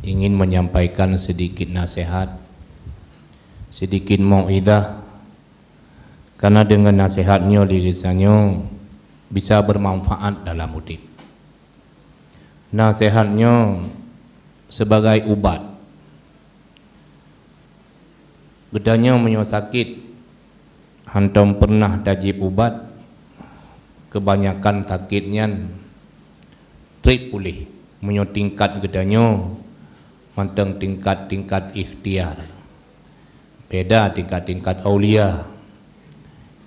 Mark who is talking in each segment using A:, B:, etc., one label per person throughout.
A: ingin menyampaikan sedikit nasihat, sedikit mau'idah, karena dengan nasihatnya lisannya bisa bermanfaat dalam hidup. Nasihatnya sebagai ubat. Bedanya menyosakit, hantam pernah tajib ubat, kebanyakan sakitnya trip pulih, menyotingkat gedanya, manteng tingkat-tingkat ikhtiar. Beda tingkat-tingkat aulia.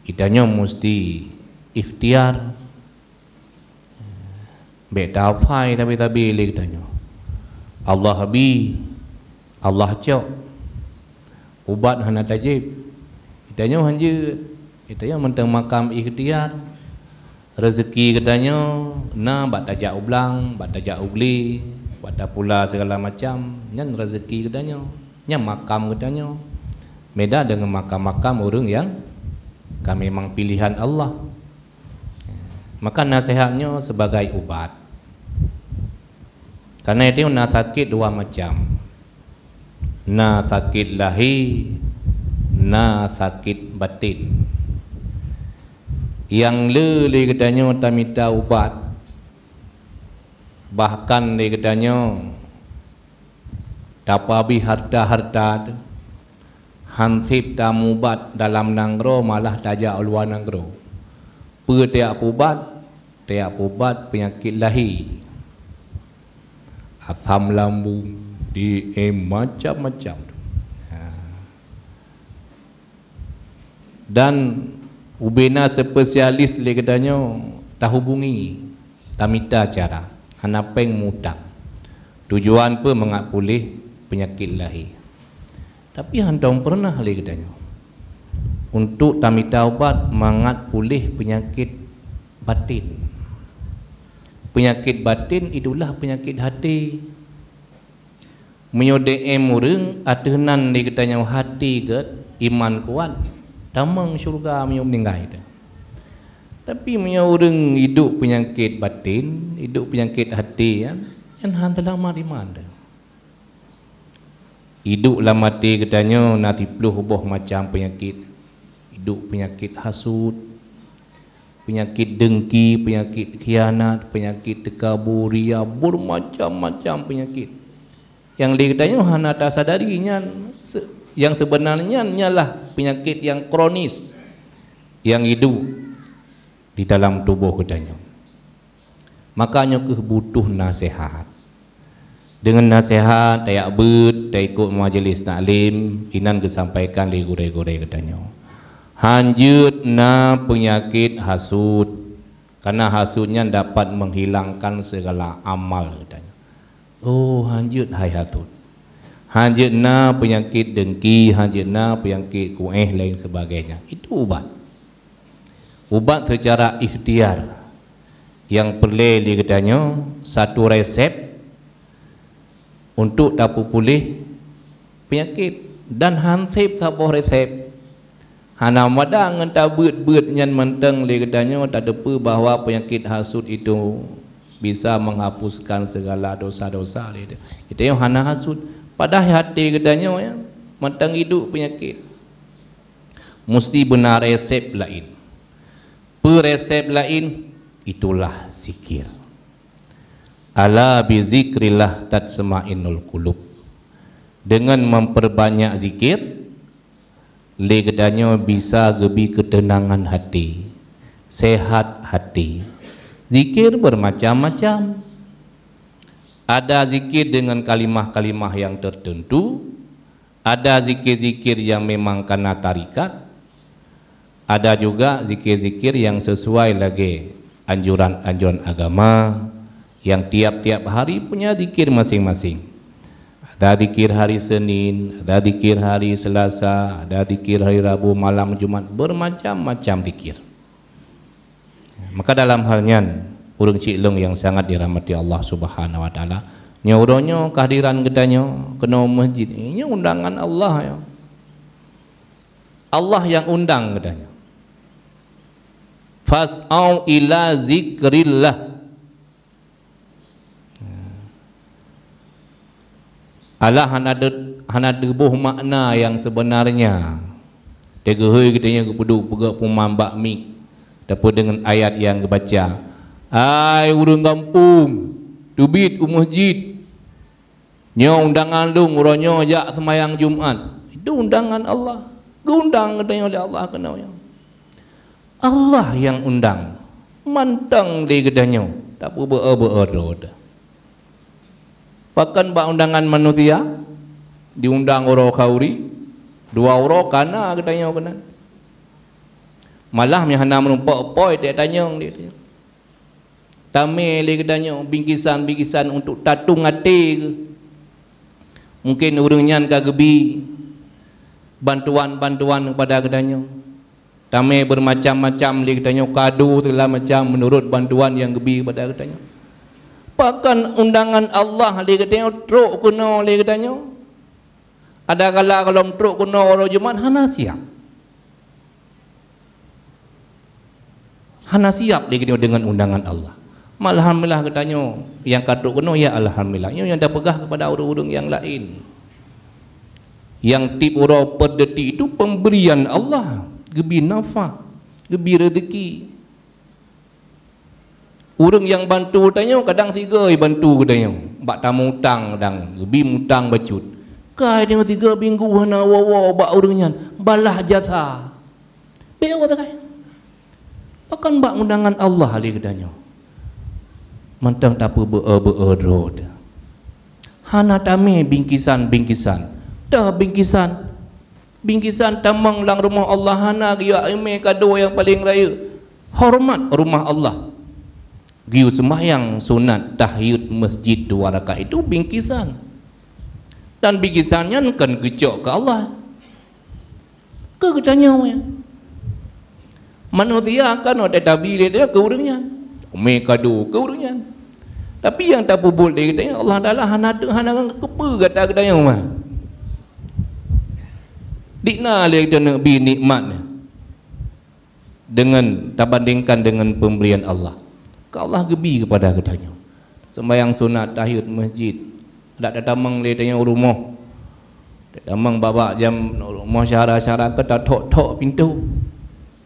A: Idanya mesti ikhtiar. Beda fai tapi idanya. Allah habi, Allah cok. Ubat hana tajib. Idanya hanjut. Idanya manteng makam ikhtiar. Rezeki katanya na bat tajak ublang, bat tajak ugli, bat pula segala macam. Nyan rezeki katanya. Nyan makam katanya. Beda dengan makam-makam orang yang kami memang pilihan Allah. Maka nasihatnya sebagai ubat. Karena itu na sakit dua macam. Na sakit lahir, na sakit batin. Yang le katanya tak minta ubat, bahkan le katanya dapabi harta-harta hansip tamubat dalam nanggro malah tajak luar nanggro. Tiap ubat penyakit lahir, asam lambung, macam-macam. Dan ubena spesialis le katanya tak hubungi, tak minta cara, hana peng mudah. Tujuan pun mengat pulih penyakit lahir. Tapi handong pernah le katanya untuk tak minta ubat mengat pulih penyakit batin. Penyakit batin itulah penyakit hati. Menyodem orang atenan le katanya hati ke iman kuat. Tamang syurga meninggal itu. Tapi orang hidup penyakit batin, hidup penyakit hati yang hantar lama di mana? Hidup lama mati katanya nanti puluh buah macam penyakit. Hidup penyakit hasud, penyakit dengki, penyakit khianat, penyakit tekaburia, bermacam-macam penyakit. Yang dikatanya hana tak sadarinya, yang sebenarnya nyalah penyakit yang kronis yang hidup di dalam tubuh katanya. Makanya butuh nasihat. Dengan nasihat tayak bet, tayak ikut majlis taklim, inan kesampaikan li gure-gure katanya. Hanjut na penyakit hasud, karena hasudnya dapat menghilangkan segala amal katanya. Oh hanjut hai hasud. Hanjut na penyakit dengki, hanjut na penyakit kueh lain sebagainya. Itu ubat. Ubat secara ikhtiar. Yang perlu dikatanya satu resep untuk dapat pulih penyakit dan hansip sabuh resep. Hana madang entah bet-bet nyan menteng dikatanya tak depa bahawa penyakit hasud itu bisa menghapuskan segala dosa-dosa dia. Itu yang hana hasud. Padahal hati katanya ya, mentang hidup penyakit. Mesti benar resep lain. Resep lain itulah zikir. Ala bi zikrillah tatsma'innul qulub. Dengan memperbanyak zikir, le katanya bisa lebih ketenangan hati, sehat hati. Zikir bermacam-macam. Ada zikir dengan kalimah-kalimah yang tertentu, ada zikir-zikir yang memang kena tarikat, ada juga zikir-zikir yang sesuai lagi anjuran-anjuran agama, yang tiap-tiap hari punya zikir masing-masing. Ada zikir hari Senin, ada zikir hari Selasa, ada zikir hari Rabu, malam Jumat, bermacam-macam zikir. Maka dalam halnya urang cileng yang sangat dirahmati Allah Subhanahu wa taala, nyauronyo kehadiran gedanya kena masjid ini undangan Allah ya. Allah yang undang gedanya. Fas'au ila zikrillah. Allah hanada buh makna yang sebenarnya. Tegehoi katanya kepedu pegak pemambak mik. Dapat dengan ayat yang kebaca. Ai urang kampung, tubit ke masjid. Nyo undangan lu nguronyo jak semayang Jumat. Itu undangan Allah. Diundang katanya oleh Allah kena yang. Allah yang undang. Mantang di gedanya. Tak ber-ber-ber. Bahkan bak undangan manusia diundang orang kauri 2 orang kana katanya kena. Malah hana menumpak poi tak tanya dia. Tamil dia katanya bingkisan-bingkisan untuk tatung hati ke. Mungkin urangnya kagebi bantuan-bantuan kepada katanya. Tamil bermacam-macam dia katanya kado segala macam menurut bantuan yang gebi kepada katanya. Bahkan undangan Allah dia katanya truk kuno dia katanya. Ada kala kalau truk kuno orang Jumat hana siap. Hana siap dia katanya dengan undangan Allah. Alhamdulillah katanya yang katruk kuno ya alhamdulillah. Yang dah pegah kepada orang-orang yang lain. Yang tip orang per detik itu pemberian Allah. Gebi nafah, gebi rezeki. Orang yang bantu tanya kadang 3 bantu katanya. Bak tamu hutang kadang, gebi hutang bacut. Kai dia 3 minggu hana wawa bak urangnya balah jasa. Be awak tak? Bahkan bak undangan Allah ali katanya. Mantang tak ber-ber-ber. Hana tame bingkisan-bingkisan. Dah bingkisan tamang lang rumah Allah hana dia ime kado yang paling raya. Hormat rumah Allah. Giu sembahyang sunat tahyud masjid 2 rakaat itu bingkisan. Dan bingkisannya kan gejok ke Allah. Ke katanya ya. Manusia kan ada tabir dia ke urangnya. Ime kado ke urangnya. Tapi yang tak bubul dia katanya Allah Taala hana kepa kata katanya mah. Dikna dia kata nabi nikmatnya dengan tak bandingkan dengan pemberian Allah. Ke Allah gebi kepada katanya. Sembahyang sunat tahyud masjid. Tak tamang le tanya rumah. Tak tamang babak jam rumah syarat-syarat ke tak tok pintu.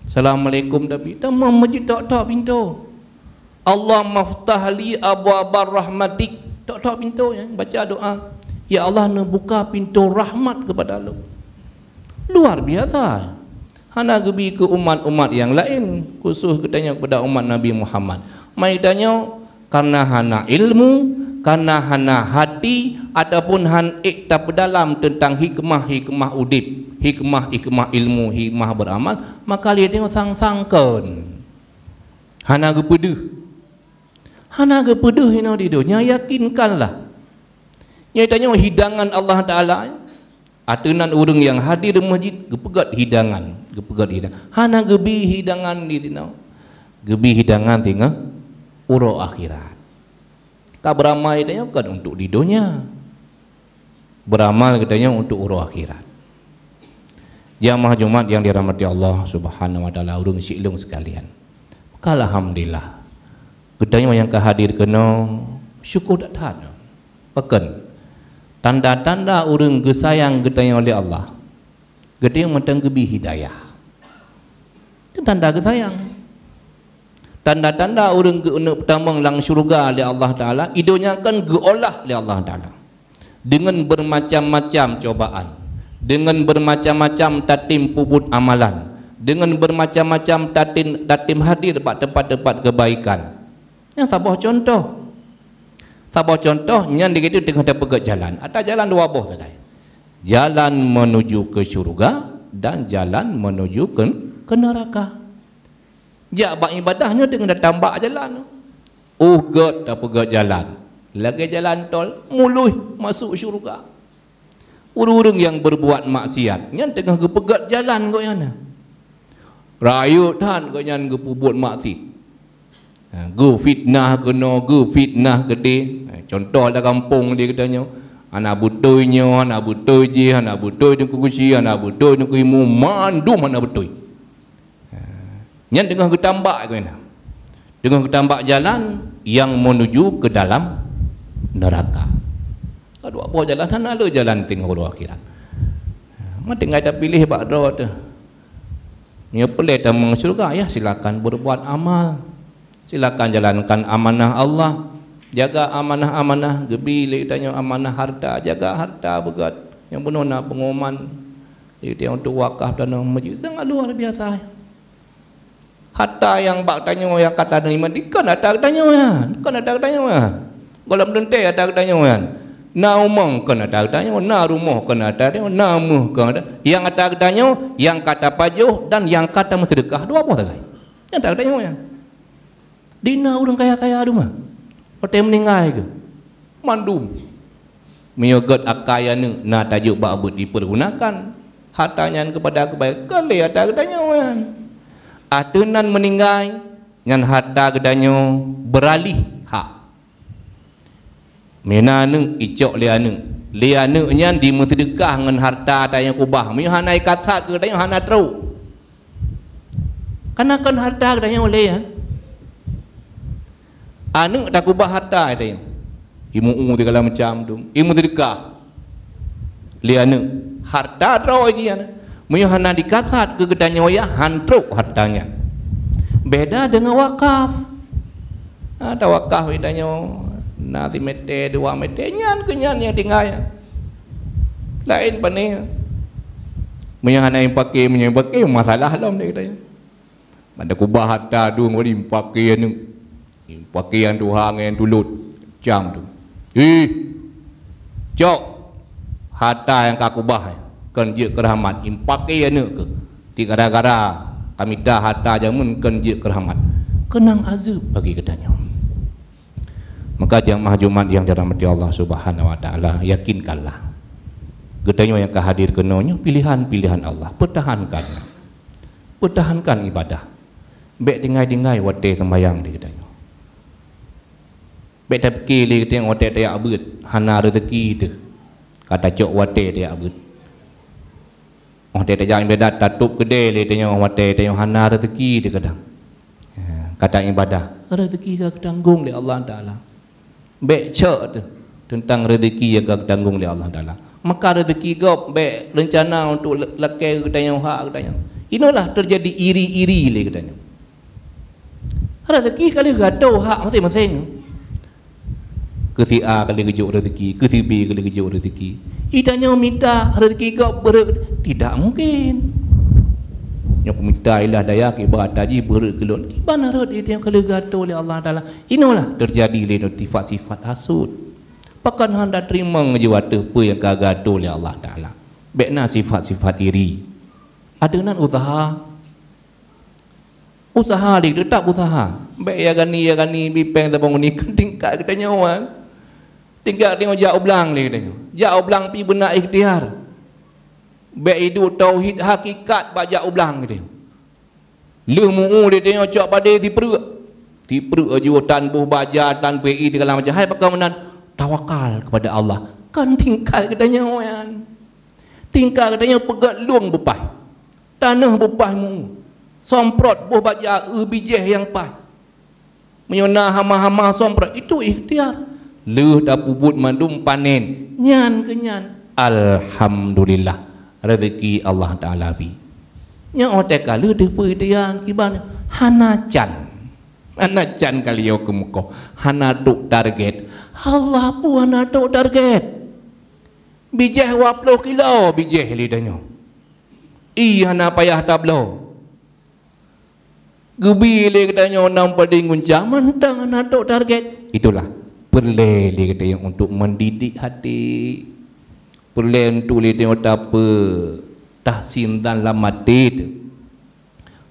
A: Assalamualaikum tapi tamang masjid tok pintu. Allah maftah li abwabar rahmatik. Tok pintu ya baca doa. Ya Allah nak buka pintu rahmat kepada lu. Luar biasa. Hana gebi ke umat-umat yang lain, khusus katanya kepada umat Nabi Muhammad. Mai tanya karena hana ilmu, karena hana hati ataupun han ikta dalam tentang hikmah udip, hikmah ilmu, hikmah beramal, maka dia tengok sang-sangkan. Hana gepeduh. Hana gepeduh ina di dunia yakinkanlah. Nya tanya hidangan Allah Taala. Atunan orang yang hadir di masjid gepegat hidangan. Hana gebi hidangan di tinau. Gebi hidangan tinggal uro akhirat. Ka beramal katanya kan untuk di dunia. Beramal katanya untuk uro akhirat. Jamaah Jumat yang dirahmati Allah Subhanahu wa taala, urang silung sekalian. Alhamdulillah. Katanya yang kehadir kena syukur tak tahan. Pekan tanda-tanda orang gesayang getanya oleh Allah. Getanya macam gebi hidayah. Itu tanda gesayang. Tanda-tanda orang pertama lang syurga oleh Allah Taala, idonya kan geolah oleh Allah Taala. Dengan bermacam-macam cobaan, dengan bermacam-macam tatim puput amalan, dengan bermacam-macam tatim hadir pada tempat-tempat kebaikan. Yang tabah contoh. Tabah contohnya begitu tengah ada pegat jalan. Ada jalan 2 buah tadi. Jalan menuju ke syurga dan jalan menuju ke neraka. Jak bak ibadahnya dengan tambah jalan. Ugat tak pegat jalan. Lagi jalan tol muluh masuk syurga. Urang yang berbuat maksiat nya tengah gepegat jalan kau yana. Rayu tan kau nyan gepubuat maksiat. Gu fitnah kena, gu fitnah gede. Contoh ada kampung dia katanya, anak butoynya, anak butoy je, anak butoy ni kukusi, anak butoy ni kuimu mandum anak butoy. Yang tengah ketambak kena. Tengah ketambak jalan yang menuju ke dalam neraka. Kalau apa jalan sana lu jalan tengok ro akhirat. Mati ngai dah pilih bak ro tu. Nya pelih damang syurga ya silakan berbuat amal. Silakan jalankan amanah Allah. Jaga amanah-amanah, gebi tanya amanah harta, jaga harta begat. Yang penuh nak pengumuman. Dia untuk wakaf dan masjid sangat luar biasa. Harta yang bak tanya yang kata terima kan ada tanya kan ada tanya. Kalau berhenti ada tanya kan. Na umang kan ada tanya, na rumah kan ada tanya, na muh kan ada. Yang ada tanya, yang kata pajuh dan yang kata bersedekah dua apa saja. Yang ada tanya. Dina orang kaya-kaya rumah. Hotel meninggal ke? Mandum. Menyogot akaya ni na tajuk bak dipergunakan. Hartanya kepada kebaikan dia ada tanya kan. Atenan meninggal dengan harta gedanyo beralih hak. Mena neng icok lia neng nyan di sedekah dengan harta tanya kubah. Mi hanai kasat ke tanya hana teruk. Karena kan harta gedanyo lia. Anu tak kubah harta tanya. Imu segala macam tu. Imu sedekah. Lia neng harta teruk lagi ana. Muyuhana dikasat ke gedanya wayah hantruk hartanya. Beda dengan wakaf. Ada wakaf bedanya nanti mete 2 mete nyan kenyan yang tinggal. Lain pani. Muyuhana yang pakai masalah dalam dia katanya. Ada kubah harta tu ngori pakai anu. Pakaian tu hang yang tulut jam tu. Cok harta yang kakubah kan je kerahmat impake anu ke ti gara-gara kami dah harta jamun kan je kerahmat kenang azab bagi kedanya. Maka jamaah Jumat yang dirahmati Allah Subhanahu wa taala, yakinkanlah kedanya yang kehadir kenonyo pilihan-pilihan Allah, pertahankan ibadah. Bek tinggai-tinggai wate sembayang di kedanya. Bek tak pilih tengok wate dia abut hana rezeki tu. Kata cok wate dia abut. Oh dia jangan beda tutup gede le tanya wate tanya hana rezeki dia kadang. Kata ibadah, rezeki ke tanggung oleh Allah Taala. Baik cak tu tentang rezeki yang ke tanggung oleh Allah Taala. Maka rezeki kau baik rencana untuk lakai ke tanya hak ke tanya. Inilah terjadi iri-iri le katanya. Rezeki kali gaduh hak masing-masing. Ke si A kali kejuk rezeki, ke si B kali kejuk rezeki. Itanya minta rezeki kau tidak mungkin. Yang minta ilah daya ke berataji berkelon. Gimana rezeki yang kali gaduh oleh Allah Taala? Inilah terjadi le sifat-sifat hasud. Pakan hendak terima ngejawata apa yang gaduh oleh Allah Taala. Bekna sifat-sifat iri. Ada nan usaha dia tetap usaha. Baik ya gani bipeng tabung ni tingkat kita nyawan. Tingkat tengok jauh belang dia katanya. Jauh belang pi benak ikhtiar. Baik hidup tauhid hakikat bak jauh belang dia. Lemu dia tengok cak pada ti perut aja tanbuh baja tan PI segala macam. Hai pakai menan tawakal kepada Allah. Kan tingkat kita nyawan. Tingkat katanya pegat luang bepai. Tanah bepai mu. Somprot buah baja bijih yang pai. Menyona hama-hama somprot itu ikhtiar. Leuh dah puput mandum panen. Nyan kenyan. Alhamdulillah. Rezeki Allah Ta'ala bi. Nya otak kali depa ikhtiar kiban hanacan. Hanacan kali yo ke muka. Hana duk target. Allah pun hana duk target. Bijih 20 kilo bijih lidahnya. Hana payah tablo. Gebi le katanya orang pada nguncang mentang anak target. Itulah perlu le katanya untuk mendidik hati. Perlu untuk le tengok apa tahsin dan lamati.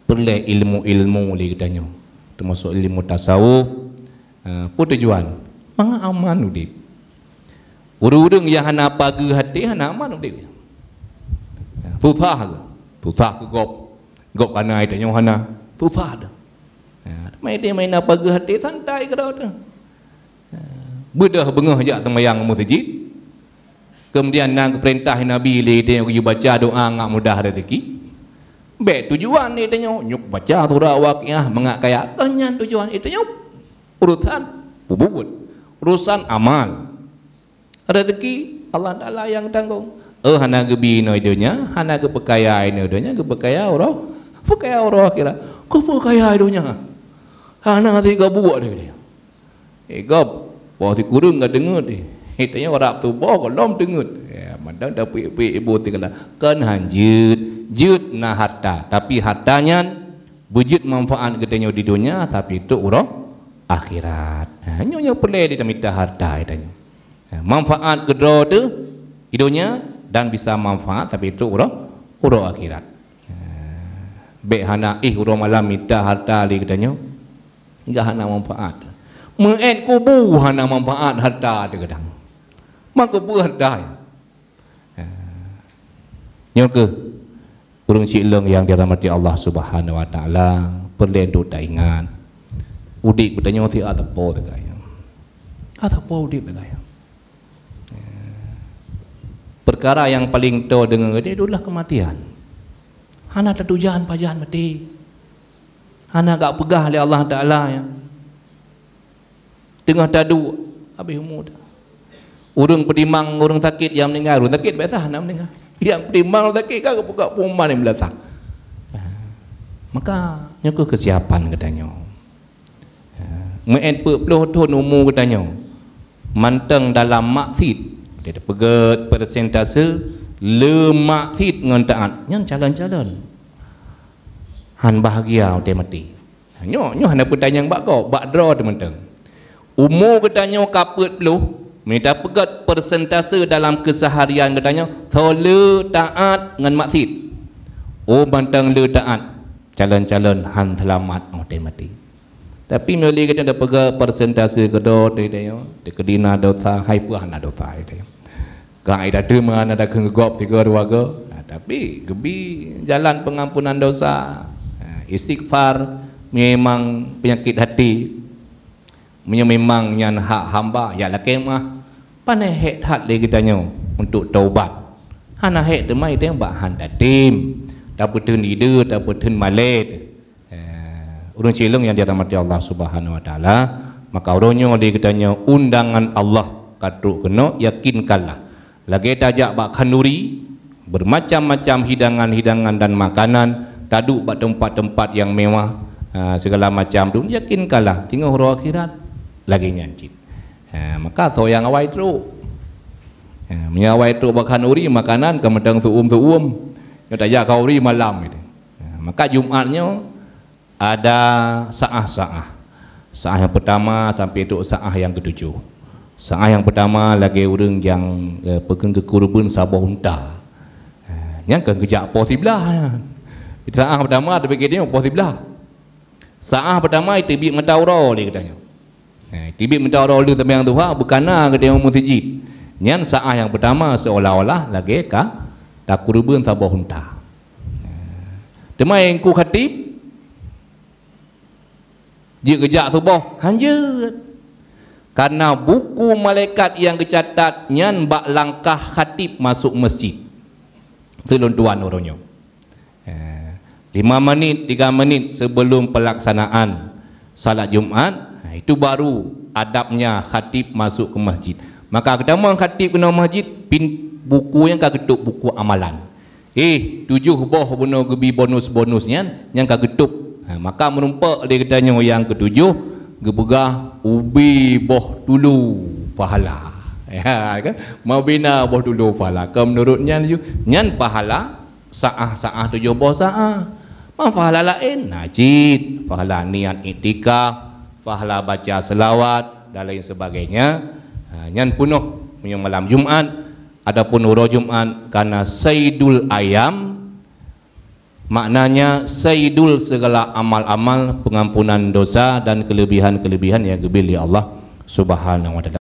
A: Perlu ilmu-ilmu le katanya. Termasuk ilmu tasawuf. Apa tujuan? Mengaman udip. Urung-urung yang hana pagi hati hana aman udip. Tutah ke gop kana itanya hana tutah dah. Dia main apa ke hati santai ke dah tu. Bedah bengah jak temayang masjid. Kemudian nang perintah Nabi le dia baca doa ngak mudah rezeki. Baik tujuan ni tanya nyuk baca surah Waqiah mengak kaya kanyan tujuan itu nyuk urusan ubud, urusan amal. rezeki Allah Taala yang tanggung. Hana gebi no idonya, hana ge perkaya no idonya, ge perkaya orang kira. Ko perkaya idonya. Hana ti buat dia. Gop, po ti kurung enggak dengut dia. Itanya orang tu bo ko lom dengut. Ya, mandang dah ibu ti kena kan hanjut, jut na harta, tapi hartanya wujud manfaat gedenya di dunia tapi itu urang akhirat. Nyonya pelai dia minta harta itanya. Manfaat gedro tu hidupnya dan bisa manfaat tapi itu urang akhirat. Baik hana urang malam minta harta li katanya enggak hana manfaat. Meet kubu hana manfaat harta dia kadang. Maka bu harta. Nyoke urang cileng yang dirahmati Allah Subhanahu wa taala perlu tak ingat. Udik bertanya ti atapo te kaya. Atapo udik te kaya. Perkara yang paling tahu dengan dia itulah kematian. Hana tak tujuan pajan mati. Hana gak pegah oleh Allah Taala ya. Tengah tadu habis umur. Urang pedimang urang sakit yang meninggal, urang sakit biasa hana meninggal. Yang pedimang sakit kan pegak puman yang belata. Maka nyoku kesiapan katanya. Main 40 tahun umur katanya. Manteng dalam maksiat. Dia pegat persentase lemaksit ngan taat nyan calon-calon han bahagia dia mati nyo hana pertanyaan bak kau bak draw teman-teman umur katanya kapet lu minta pegat persentase dalam keseharian katanya le taat ngan maksiat bantang le taat calon-calon han selamat dia mati tapi meli kita dah pegat persentase kedot dia kedina dosa hai pu hana dosa dia kai dah terima ada kengegop tiga keluarga tapi gebi jalan pengampunan dosa istighfar memang penyakit hati memang nyan hak hamba ya la kemah panai het hat le kitanya untuk taubat hana het demai dia ba han datim dapeun ide dapeun malet urang cileng yang dirahmati Allah Subhanahu wa taala maka uronyo di kitanya undangan Allah kaduk kena yakinkanlah lagi tajak bak kanduri bermacam-macam hidangan-hidangan dan makanan taduk bak tempat-tempat yang mewah segala macam tu yakinkanlah tinggal huru akhirat lagi nyancit maka so yang awai teruk menyawai teruk bak kanduri makanan kemedang tuum yang tajak kauri malam itu maka Jumatnya ada saah yang pertama sampai itu saah yang ketujuh. Saat yang pertama lagi orang yang pegang ke kurban sabah unta. Yang kan kejak pos sebelah. Saat pertama ada bagi dia pos sebelah. Saat pertama itu tibik mentauro dia katanya. Tibik mentauro dia tapi yang Tuhan bukanlah ke dia masjid. Yang saat yang pertama seolah-olah lagi ka tak kurban sabah unta. Demai yang ku khatib dia kejak tubuh hanjut. Karena buku malaikat yang kecatat nyan bak langkah khatib masuk masjid seluntuan orangnya 5 menit 3 menit sebelum pelaksanaan salat Jumat itu baru adabnya khatib masuk ke masjid. Maka pertama khatib kena masjid buku yang kagetuk buku amalan 7 boh benar gebi bonus-bonusnya yang kagetuk maka menumpak dia katanya yang ketujuh gebegah ubi boh dulu pahala ya kan mau bina boh dulu pahala ke menurutnya nyan pahala saah 7 boh saah pahala lain najid pahala niat iktikaf pahala baca selawat dan lain sebagainya nyan penuh yang malam Jumat adapun huru Jumat karena saidul ayam maknanya sayyidul segala amal-amal pengampunan dosa dan kelebihan-kelebihan yang diberi Allah Subhanahu wa taala.